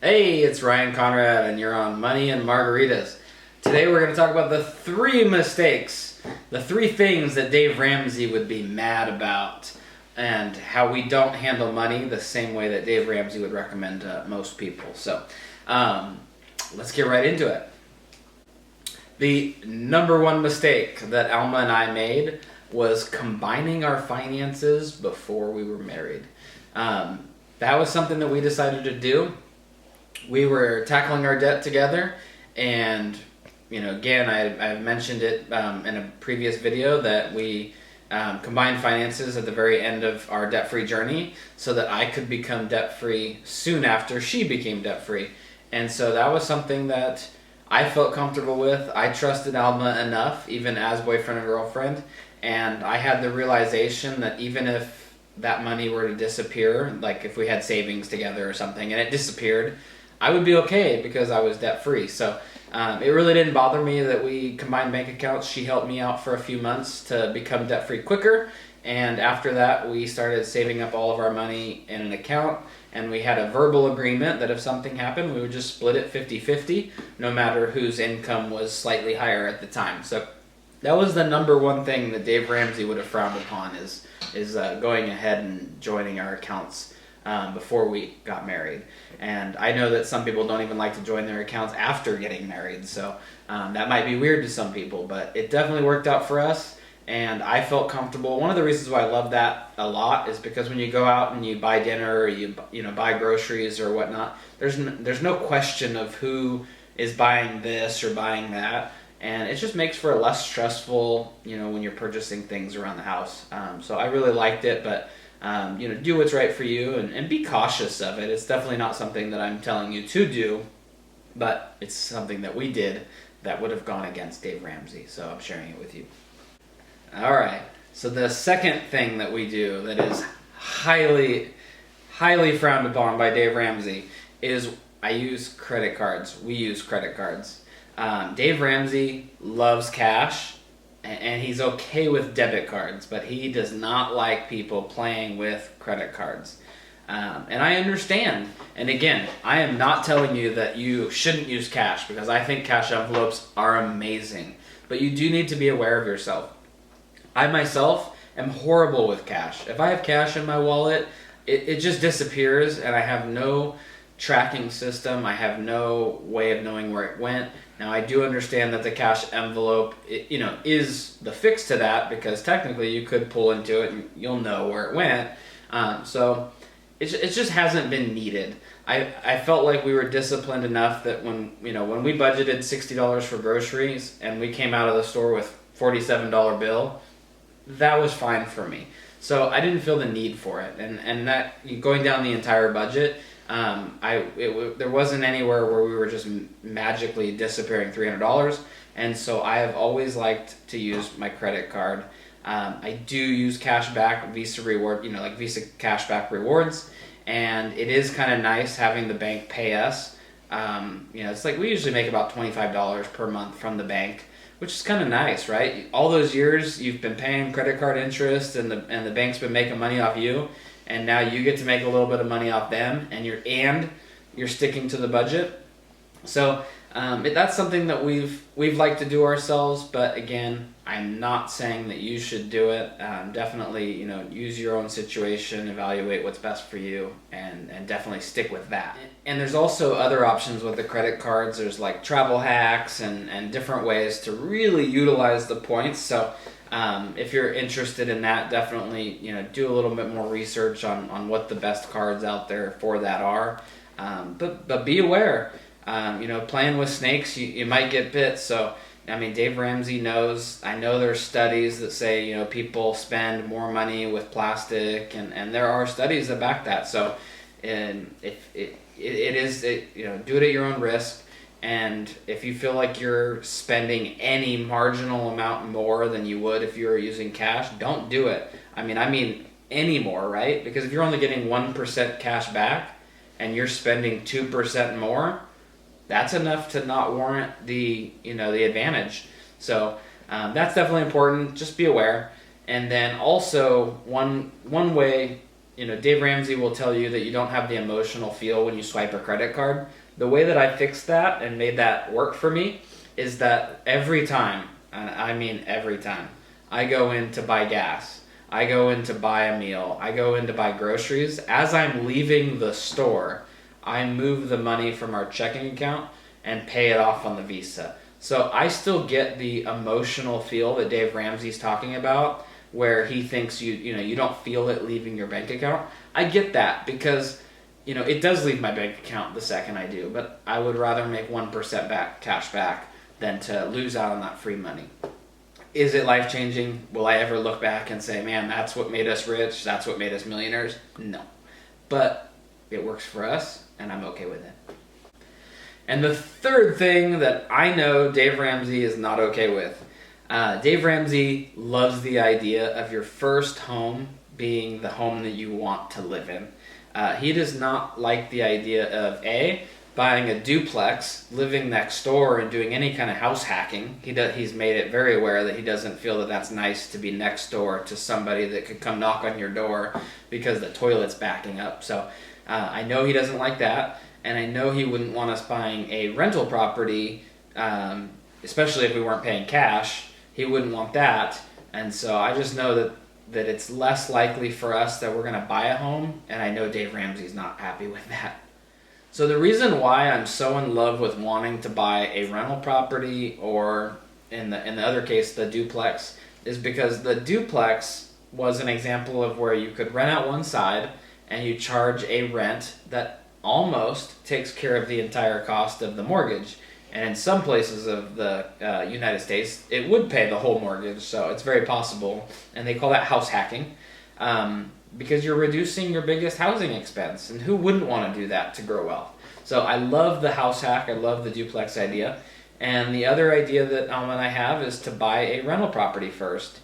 Hey, it's Ryan Conrad, and you're on Money and Margaritas. Today we're going to talk about the three mistakes, the three things that Dave Ramsey would be mad about, and how we don't handle money the same way that Dave Ramsey would recommend to most people. So, let's get right into it. The number one mistake that Alma and I made was combining our finances before we were married. That was something that we decided to do. We were tackling our debt together, and again, I mentioned it in a previous video that we combined finances at the very end of our debt-free journey so that I could become debt-free soon after she became debt-free. And so that was something that I felt comfortable with. I trusted Alma enough, even as boyfriend and girlfriend, and I had the realization that even if that money were to disappear, like if we had savings together or something and it disappeared, I would be okay because I was debt-free. So it really didn't bother me that we combined bank accounts. She helped me out for a few months to become debt-free quicker. And after that, we started saving up all of our money in an account. And we had a verbal agreement that if something happened, we would just split it 50-50, no matter whose income was slightly higher at the time. So that was the number one thing that Dave Ramsey would have frowned upon is going ahead and joining our accounts before we got married. And I know that some people don't even like to join their accounts after getting married, so that might be weird to some people, but it definitely worked out for us, and I felt comfortable. One of the reasons why I love that a lot is because when you go out and you buy dinner or you buy groceries or whatnot, there's no question of who is buying this or buying that, and it just makes for a less stressful, when you're purchasing things around the house. So I really liked it, but do what's right for you and be cautious of it. It's definitely not something that I'm telling you to do, but it's something that we did that would have gone against Dave Ramsey, so I'm sharing it with you. All right, so the second thing that we do that is highly, highly frowned upon by Dave Ramsey is I use credit cards. We use credit cards. Dave Ramsey loves cash, and he's okay with debit cards, but he does not like people playing with credit cards. And I understand. And again, I am not telling you that you shouldn't use cash, because I think cash envelopes are amazing. But you do need to be aware of yourself. I myself am horrible with cash. If I have cash in my wallet, it just disappears, and I have no tracking system. I have no way of knowing where it went. Now, I do understand that the cash envelope, is the fix to that, because technically you could pull into it and you'll know where it went. So it just hasn't been needed. I felt like we were disciplined enough that when we budgeted $60 for groceries and we came out of the store with $47 bill, that was fine for me. So I didn't feel the need for it. And that, going down the entire budget, there wasn't anywhere where we were just magically disappearing $300, and so I have always liked to use my credit card. I do use cashback, Visa reward, like Visa cashback rewards, and it is kind of nice having the bank pay us. It's like we usually make about $25 per month from the bank, which is kind of nice, right? All those years you've been paying credit card interest, and the bank's been making money off you. And now you get to make a little bit of money off them, and you're sticking to the budget. So that's something that we've liked to do ourselves. But again, I'm not saying that you should do it. Definitely, use your own situation, evaluate what's best for you, and definitely stick with that. And there's also other options with the credit cards. There's like travel hacks and different ways to really utilize the points. So if you're interested in that, definitely do a little bit more research on what the best cards out there for that are. But be aware, playing with snakes, you might get bit. So Dave Ramsey knows. I know there's studies that say people spend more money with plastic, and there are studies that back that. So if it is do it at your own risk. And if you feel like you're spending any marginal amount more than you would if you were using cash, don't do it. I mean any more, right? Because if you're only getting 1% cash back and you're spending 2% more, that's enough to not warrant the advantage. So that's definitely important. Just be aware. And then also one way Dave Ramsey will tell you that you don't have the emotional feel when you swipe a credit card. The way that I fixed that and made that work for me is that every time, and I mean every time, I go in to buy gas, I go in to buy a meal, I go in to buy groceries, as I'm leaving the store, I move the money from our checking account and pay it off on the Visa. So I still get the emotional feel that Dave Ramsey's talking about, where he thinks you don't feel it leaving your bank account. I get that because it does leave my bank account the second I do, but I would rather make 1% cash back than to lose out on that free money. Is it life-changing? Will I ever look back and say, man, that's what made us rich, that's what made us millionaires? No. But it works for us, and I'm okay with it. And the third thing that I know Dave Ramsey is not okay with. Dave Ramsey loves the idea of your first home being the home that you want to live in. He does not like the idea of buying a duplex, living next door, and doing any kind of house hacking. He's made it very aware that he doesn't feel that that's nice to be next door to somebody that could come knock on your door because the toilet's backing up. So I know he doesn't like that, and I know he wouldn't want us buying a rental property, especially if we weren't paying cash. He wouldn't want that, and so I just know that it's less likely for us that we're going to buy a home, and I know Dave Ramsey's not happy with that. So the reason why I'm so in love with wanting to buy a rental property, or in the other case, the duplex, is because the duplex was an example of where you could rent out one side and you charge a rent that almost takes care of the entire cost of the mortgage. And in some places of the United States, it would pay the whole mortgage, so it's very possible. And they call that house hacking. Because you're reducing your biggest housing expense, and who wouldn't want to do that to grow wealth? So I love the house hack, I love the duplex idea, and the other idea that Alma and I have is to buy a rental property first.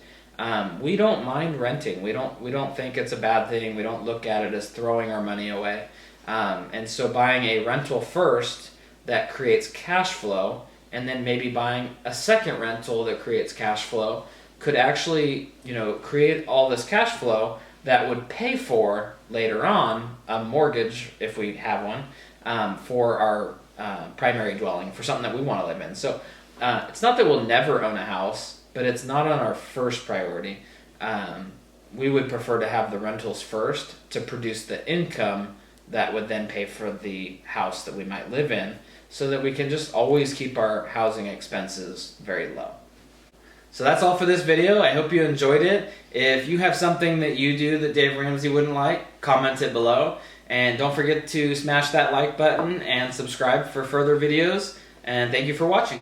We don't mind renting. We don't think it's a bad thing. We don't look at it as throwing our money away. And so buying a rental first that creates cash flow, and then maybe buying a second rental that creates cash flow could actually create all this cash flow that would pay for, later on, a mortgage, if we have one, for our primary dwelling, for something that we want to live in. So it's not that we'll never own a house, but it's not on our first priority. We would prefer to have the rentals first to produce the income that would then pay for the house that we might live in, so that we can just always keep our housing expenses very low. So that's all for this video. I hope you enjoyed it. If you have something that you do that Dave Ramsey wouldn't like, comment it below. And don't forget to smash that like button and subscribe for further videos. And thank you for watching.